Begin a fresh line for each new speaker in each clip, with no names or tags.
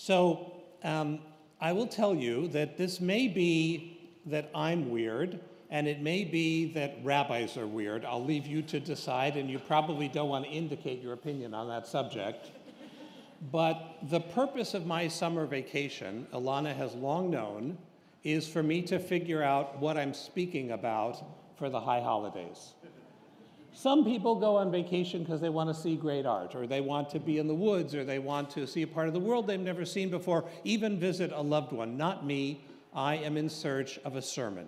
I will tell you that this may be that I'm weird, and it may be that rabbis are weird. I'll leave you to decide, and you probably don't want to indicate your opinion on that subject. But the purpose of my summer vacation, Ilana has long known, is for me to figure out what I'm speaking about for the high holidays. Some people go on vacation because they want to see great art, or they want to be in the woods, or they want to see a part of the world they've never seen before, even visit a loved one. Not me. I am in search of a sermon.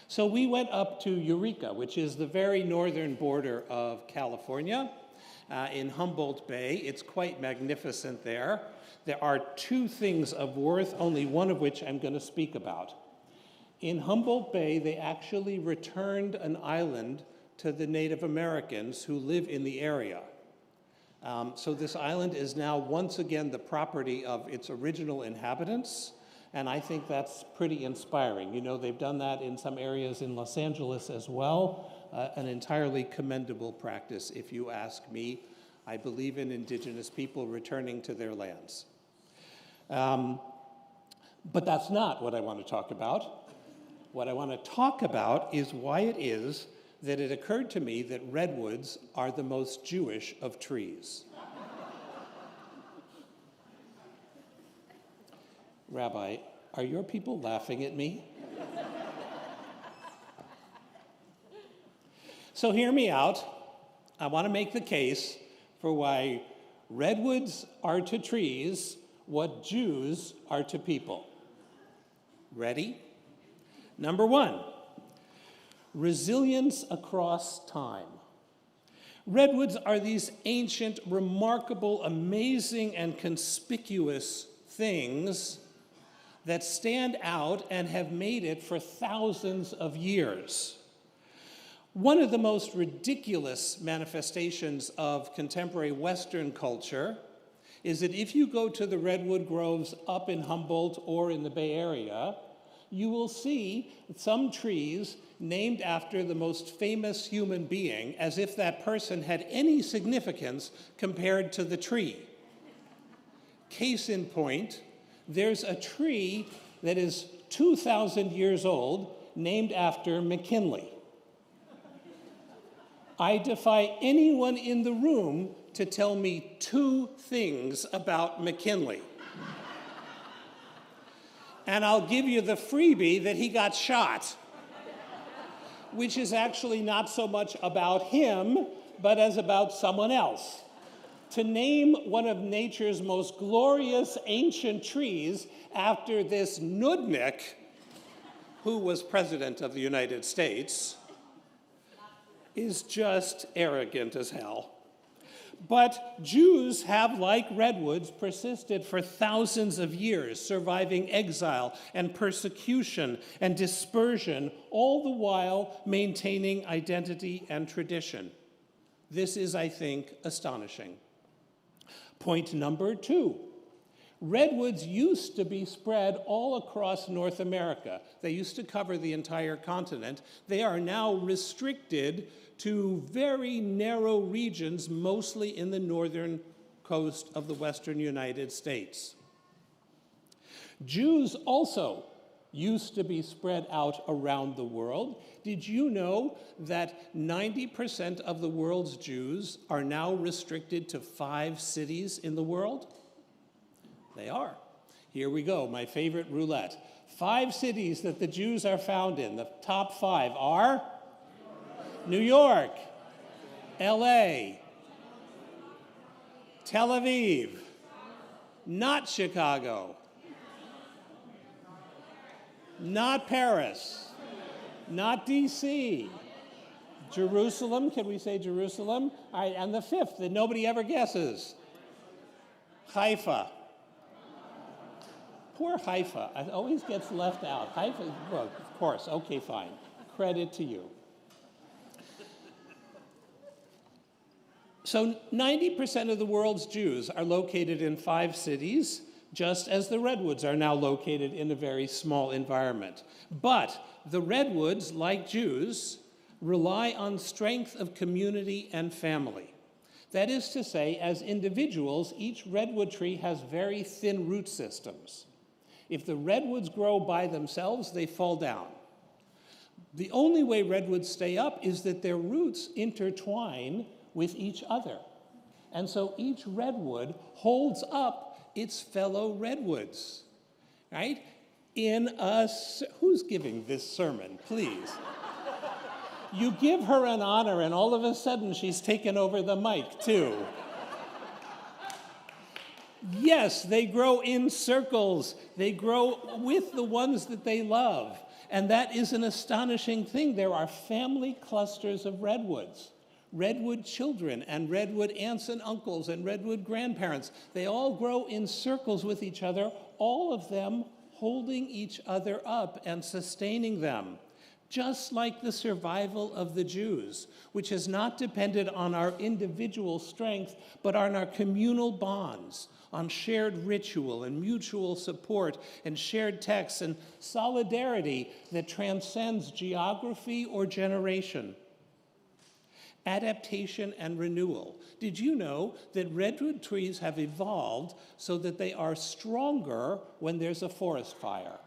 So we went up to Eureka, which is the very northern border of California, in Humboldt Bay. It's quite magnificent there. There are two things of worth, only one of which I'm going to speak about. In Humboldt Bay, they actually returned an island to the Native Americans who live in the area. So this island is now once again the property of its original inhabitants, and I think that's pretty inspiring. You know, they've done that in some areas in Los Angeles as well, an entirely commendable practice, if you ask me. I believe in indigenous people returning to their lands. But that's not what I want to talk about. What I want to talk about is why it is that it occurred to me that redwoods are the most Jewish of trees. Rabbi, are your people laughing at me? So hear me out. I want to make the case for why redwoods are to trees what Jews are to people. Ready? Number one, resilience across time. Redwoods are these ancient, remarkable, amazing, and conspicuous things that stand out and have made it for thousands of years. One of the most ridiculous manifestations of contemporary Western culture is that if you go to the redwood groves up in Humboldt or in the Bay Area, you will see some trees named after the most famous human being, as if that person had any significance compared to the tree. Case in point, there's a tree that is 2,000 years old named after McKinley. I defy anyone in the room to tell me two things about McKinley. And I'll give you the freebie that he got shot, which is actually not so much about him, but as about someone else. To name one of nature's most glorious ancient trees after this nudnik, who was president of the United States, is just arrogant as hell. But Jews have, like redwoods, persisted for thousands of years, surviving exile and persecution and dispersion, all the while maintaining identity and tradition. This is, I think, astonishing. Point number two. Redwoods used to be spread all across North America. They used to cover the entire continent. They are now restricted to very narrow regions, mostly in the northern coast of the western United States. Jews also used to be spread out around the world. Did you know that 90% of the world's Jews are now restricted to 5 cities in the world? They are. Here we go, my favorite roulette. 5 cities that the Jews are found in. The top 5 are New York, LA, Tel Aviv, not Chicago, not Paris, not DC, Jerusalem, can we say Jerusalem? All right, and the 5th that nobody ever guesses, Haifa. Poor Haifa, it always gets left out. Haifa, well, of course, okay, fine. Credit to you. So 90% of the world's Jews are located in 5 cities, just as the redwoods are now located in a very small environment. But the redwoods, like Jews, rely on strength of community and family. That is to say, as individuals, each redwood tree has very thin root systems. If the redwoods grow by themselves, they fall down. The only way redwoods stay up is that their roots intertwine with each other. And so each redwood holds up its fellow redwoods, right? Who's giving this sermon, please? You give her an honor, and all of a sudden she's taken over the mic, too. Yes, they grow in circles. They grow with the ones that they love. And that is an astonishing thing. There are family clusters of redwoods. Redwood children and redwood aunts and uncles and redwood grandparents. They all grow in circles with each other, all of them holding each other up and sustaining them. Just like the survival of the Jews, which has not depended on our individual strength, but on our communal bonds, on shared ritual and mutual support and shared texts and solidarity that transcends geography or generation. Adaptation and renewal. Did you know that redwood trees have evolved so that they are stronger when there's a forest fire?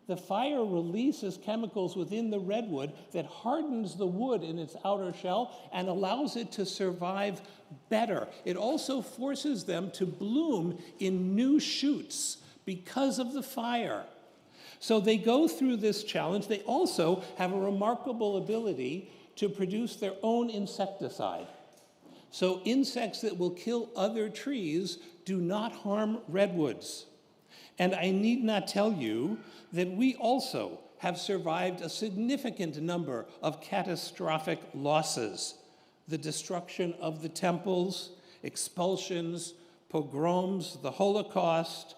The fire releases chemicals within the redwood that hardens the wood in its outer shell and allows it to survive better. It also forces them to bloom in new shoots because of the fire. So they go through this challenge. They also have a remarkable ability to produce their own insecticide. So insects that will kill other trees do not harm redwoods. And I need not tell you that we also have survived a significant number of catastrophic losses. The destruction of the temples, expulsions, pogroms, the Holocaust,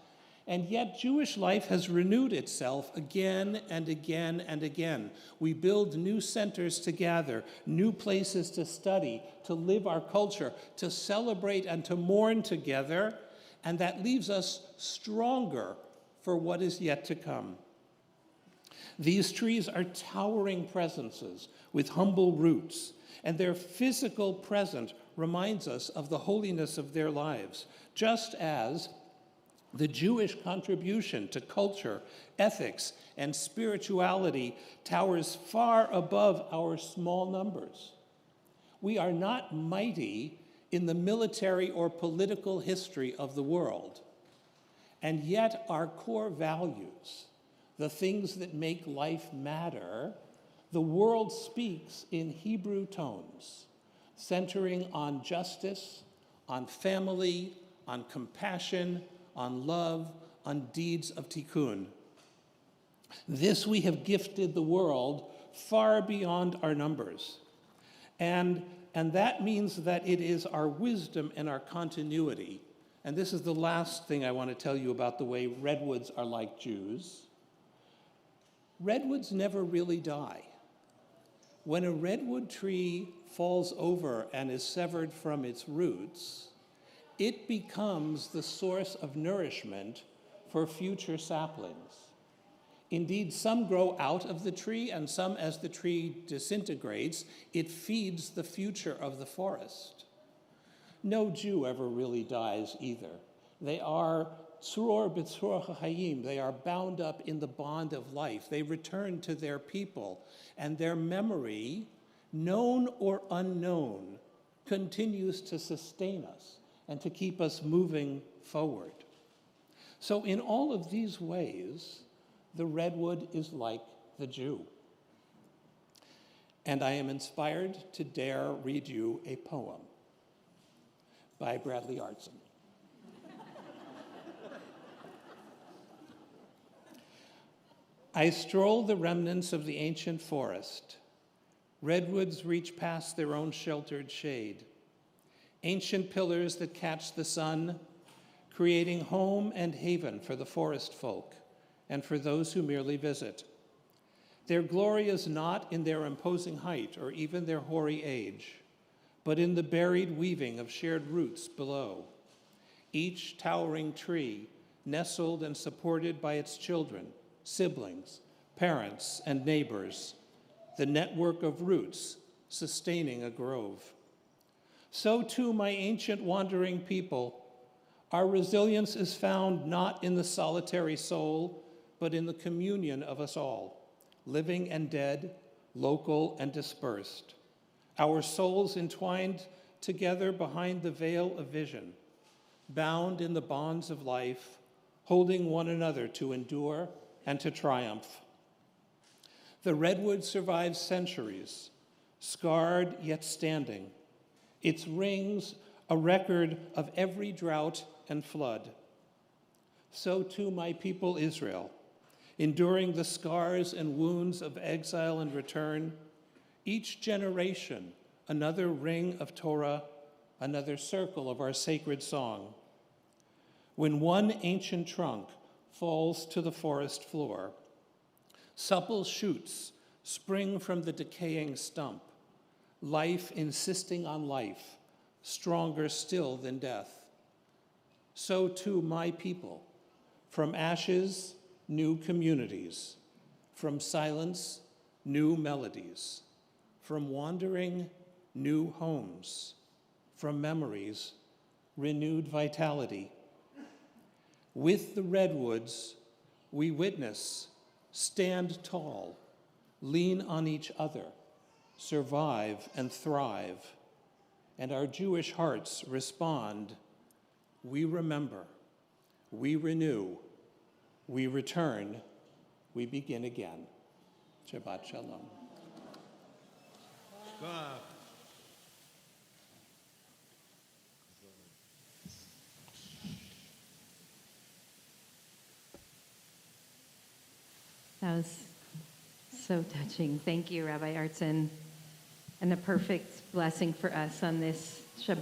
and yet Jewish life has renewed itself again and again and again. We build new centers to gather, new places to study, to live our culture, to celebrate and to mourn together, and that leaves us stronger for what is yet to come. These trees are towering presences with humble roots, and their physical presence reminds us of the holiness of their lives, just as the Jewish contribution to culture, ethics, and spirituality towers far above our small numbers. We are not mighty in the military or political history of the world, and yet our core values, the things that make life matter, the world speaks in Hebrew tones, centering on justice, on family, on compassion, on love, on deeds of tikkun. This we have gifted the world far beyond our numbers. And that means that it is our wisdom and our continuity. And this is the last thing I want to tell you about the way redwoods are like Jews. Redwoods never really die. When a redwood tree falls over and is severed from its roots, it becomes the source of nourishment for future saplings. Indeed, some grow out of the tree, and some, as the tree disintegrates, it feeds the future of the forest. No Jew ever really dies either. They are tzror b'tzror ha'chayim. They are bound up in the bond of life. They return to their people, and their memory, known or unknown, continues to sustain us and to keep us moving forward. So in all of these ways, the redwood is like the Jew. And I am inspired to dare read you a poem by Bradley Artson. I stroll the remnants of the ancient forest. Redwoods reach past their own sheltered shade. Ancient pillars that catch the sun, creating home and haven for the forest folk and for those who merely visit. Their glory is not in their imposing height or even their hoary age, but in the buried weaving of shared roots below. Each towering tree nestled and supported by its children, siblings, parents, and neighbors, the network of roots sustaining a grove. So too, my ancient wandering people, our resilience is found not in the solitary soul, but in the communion of us all, living and dead, local and dispersed. Our souls entwined together behind the veil of vision, bound in the bonds of life, holding one another to endure and to triumph. The Redwood survives centuries, scarred yet standing, its rings a record of every drought and flood. So too my people Israel, enduring the scars and wounds of exile and return, each generation another ring of Torah, another circle of our sacred song. When one ancient trunk falls to the forest floor, supple shoots spring from the decaying stump, life insisting on life, stronger still than death. So too my people, from ashes, new communities, from silence, new melodies, from wandering, new homes, from memories, renewed vitality. With the redwoods, we witness, stand tall, lean on each other, survive and thrive, and our Jewish hearts respond, we remember, we renew, we return, we begin again. Shabbat Shalom.
That was so touching. Thank you, Rabbi Artson, and a perfect blessing for us on this Shabbat.